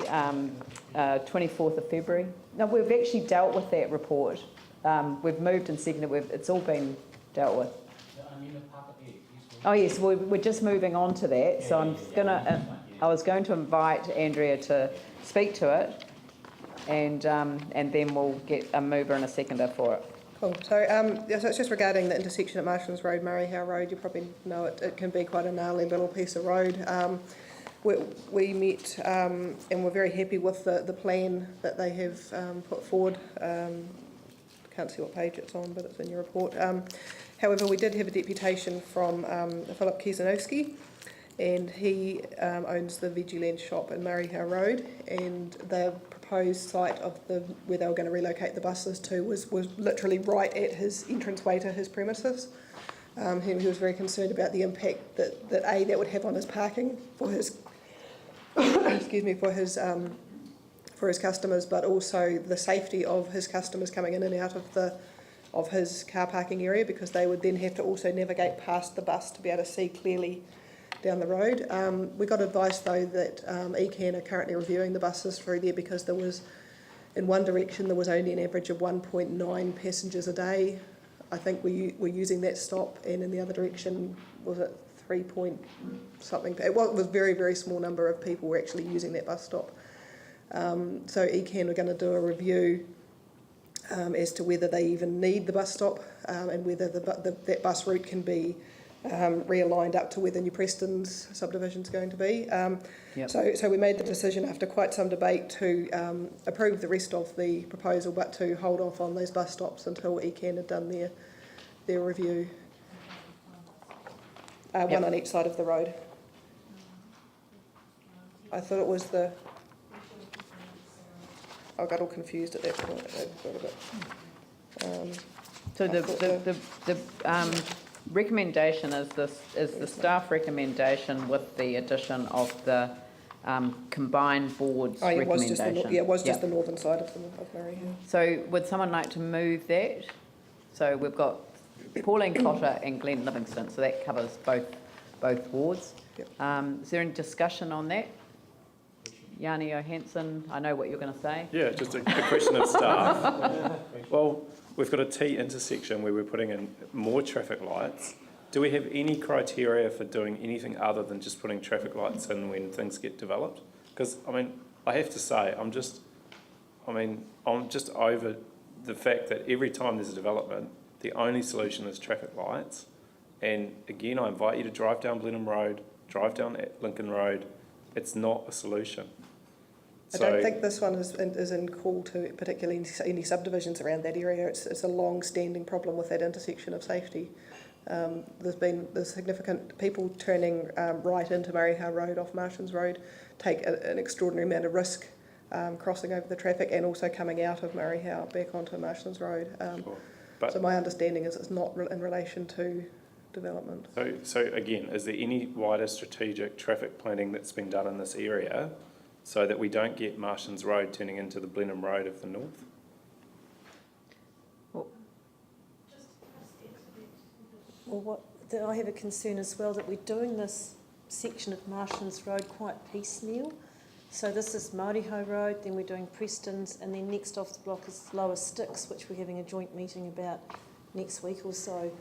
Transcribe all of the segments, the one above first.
24th of February. No, we've actually dealt with that report. We've moved and seconded. It's all been dealt with. Oh yes, we're just moving on to that. So I was going to invite Andrea to speak to it, and then we'll get a mover and a seconder for it. Cool. So, so it's just regarding the intersection at Marshlands Road, Mairehau Road. You probably know it can be quite a gnarly little piece of road. We met and we're very happy with the plan that they have put forward. Can't see what page it's on, but it's in your report. However, we did have a deputation from Philip Kiesanowski, and he owns the Vigiland shop in Mairehau Road, and the proposed site of where they were going to relocate the buses to was literally right at his entranceway to his premises. He was very concerned about the impact that would have on his parking for his for his customers, but also the safety of his customers coming in and out of his car parking area, because they would then have to also navigate past the bus to be able to see clearly down the road. We got advice though that ECAN are currently reviewing the buses through there, because there was, in one direction there was only an average of 1.9 passengers a day. I think we're using that stop, and in the other direction was it 3 point something. It was a very, very small number of people were actually using that bus stop. So ECAN are going to do a review as to whether they even need the bus stop, and whether that bus route can be realigned up to where the New Preston's subdivision is going to be. Yep. So we made the decision after quite some debate to approve the rest of the proposal, but to hold off on those bus stops until ECAN had done their review. Yep. One on each side of the road. I thought it was the... I got all confused at that point. So the recommendation is the staff recommendation with the addition of the combined board's recommendation. It was just the northern side of Mairehau. So would someone like to move that? So we've got Pauline Cotter and Glenn Livingston, so that covers both wards. Yep. Is there any discussion on that? Yanni O'Hanson, I know what you're going to say. Yeah, just a question of staff. Well, we've got a T intersection where we're putting in more traffic lights. Do we have any criteria for doing anything other than just putting traffic lights in when things get developed? Because, I mean, I have to say, I'm just over the fact that every time there's a development, the only solution is traffic lights. And again, I invite you to drive down Blenheim Road, drive down Lincoln Road. It's not a solution. I don't think this one is in call to particularly any subdivisions around that area. It's a long-standing problem with that intersection of safety. There's significant people turning right into Mairehau Road off Marshlands Road take an extraordinary amount of risk crossing over the traffic, and also coming out of Mairehau back onto Marshlands Road. Sure. So my understanding is it's not in relation to development. So again, is there any wider strategic traffic planning that's been done in this area so that we don't get Marshlands Road turning into the Blenheim Road of the north? I have a concern as well that we're doing this section of Marshlands Road quite piecemeal. So this is Mairehau Road, then we're doing Preston's, and then next off the block is Lower Styx, which we're having a joint meeting about next week or so.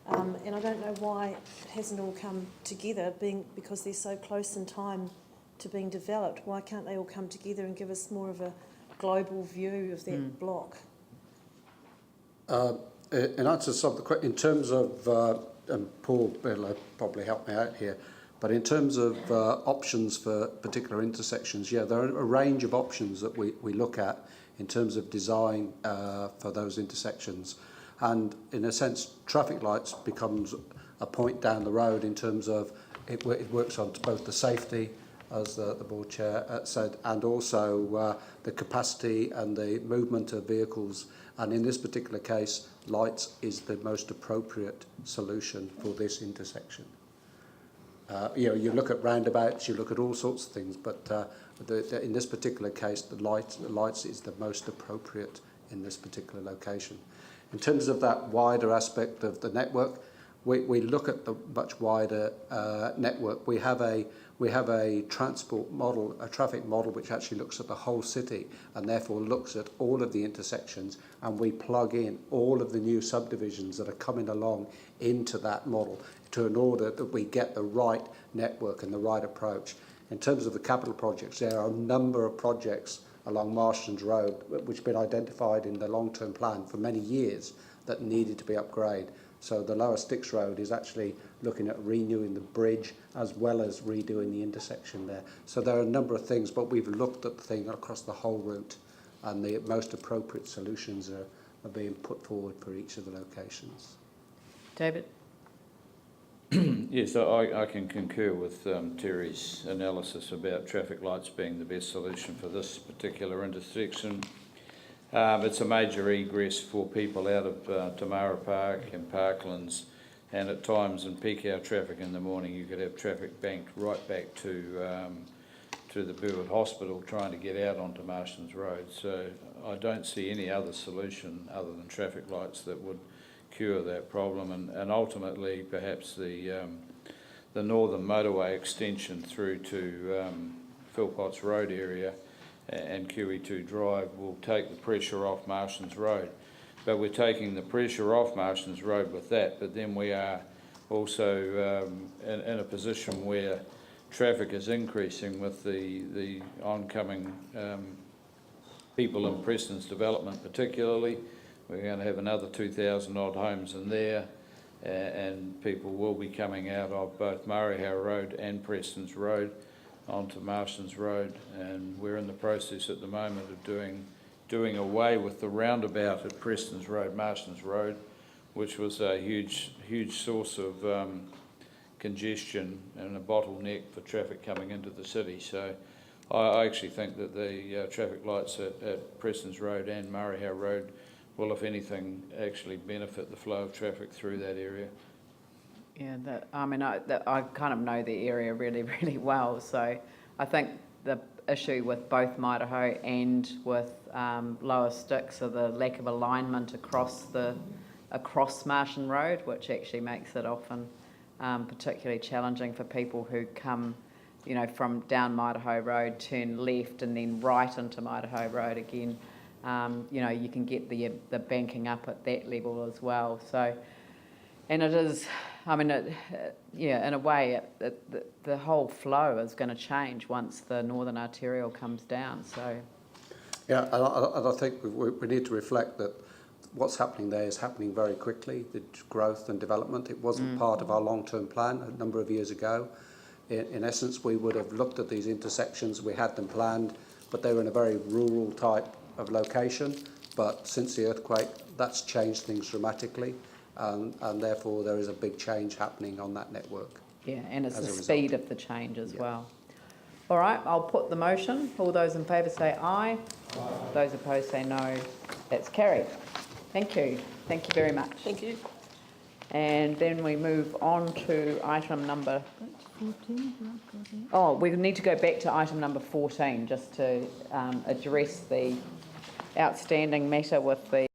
And I don't know why it hasn't all come together, because they're so close in time to being developed. Why can't they all come together and give us more of a global view of that block? In answer to some of the questions, in terms of, and Paul will probably help me out here, but in terms of options for particular intersections, yeah, there are a range of options that we look at in terms of design for those intersections. And in a sense, traffic lights becomes a point down the road in terms of it works on both the safety, as the board chair said, and also the capacity and the movement of vehicles. And in this particular case, lights is the most appropriate solution for this intersection. You look at roundabouts, you look at all sorts of things, but in this particular case, the lights is the most appropriate in this particular location. In terms of that wider aspect of the network, we look at the much wider network. We have a transport model, a traffic model, which actually looks at the whole city and therefore looks at all of the intersections, and we plug in all of the new subdivisions that are coming along into that model in order that we get the right network and the right approach. In terms of the capital projects, there are a number of projects along Marshland Road which have been identified in the long-term plan for many years that needed to be upgraded. So the Lower Styx Road is actually looking at renewing the bridge as well as redoing the intersection there. So there are a number of things, but we've looked at the thing across the whole route, and the most appropriate solutions are being put forward for each of the locations. David? Yes, I can concur with Terry's analysis about traffic lights being the best solution for this particular intersection. It's a major egress for people out of Tamara Park and Parklands, and at times in peak hour traffic in the morning you could have traffic banked right back to the Burwood Hospital trying to get out onto Marshlands Road. So I don't see any other solution other than traffic lights that would cure that problem, and ultimately perhaps the northern motorway extension through to Philpotts Road area and QE2 Drive will take the pressure off Marshlands Road. But we're taking the pressure off Marshlands Road with that, but then we are also in a position where traffic is increasing with the oncoming people in Preston's development particularly. We're going to have another 2,000 odd homes in there, and people will be coming out of both Mairehau Road and Preston's Road onto Marshlands Road, and we're in the process at the moment of doing away with the roundabout at Preston's Road, Marshlands Road, which was a huge source of congestion and a bottleneck for traffic coming into the city. So I actually think that the traffic lights at Preston's Road and Mairehau Road will, if anything, actually benefit the flow of traffic through that area. Yeah, I kind of know the area really, really well. So I think the issue with both Mairehau and with Lower Styx are the lack of alignment across Marshland Road, which actually makes it often particularly challenging for people who come, from down Mairehau Road, turn left and then right into Mairehau Road again. You can get the banking up at that level as well. So, and it is, in a way, the whole flow is going to change once the Northern Arterial comes down. So, yeah, and I think we need to reflect that what's happening there is happening very quickly. The growth and development. It wasn't part of our long-term plan a number of years ago. In essence, we would have looked at these intersections. We had them planned, but they were in a very rural type of location, but since the earthquake that's changed things dramatically, and therefore there is a big change happening on that network. Yeah, and it's the speed of the change as well. All right, I'll put the motion. All those in favour say aye. Those opposed say no. That's carried. Thank you. Thank you very much. Thank you. And then we move on to item number 14. Oh, we need to go back to item number 14 just to address the outstanding matter with the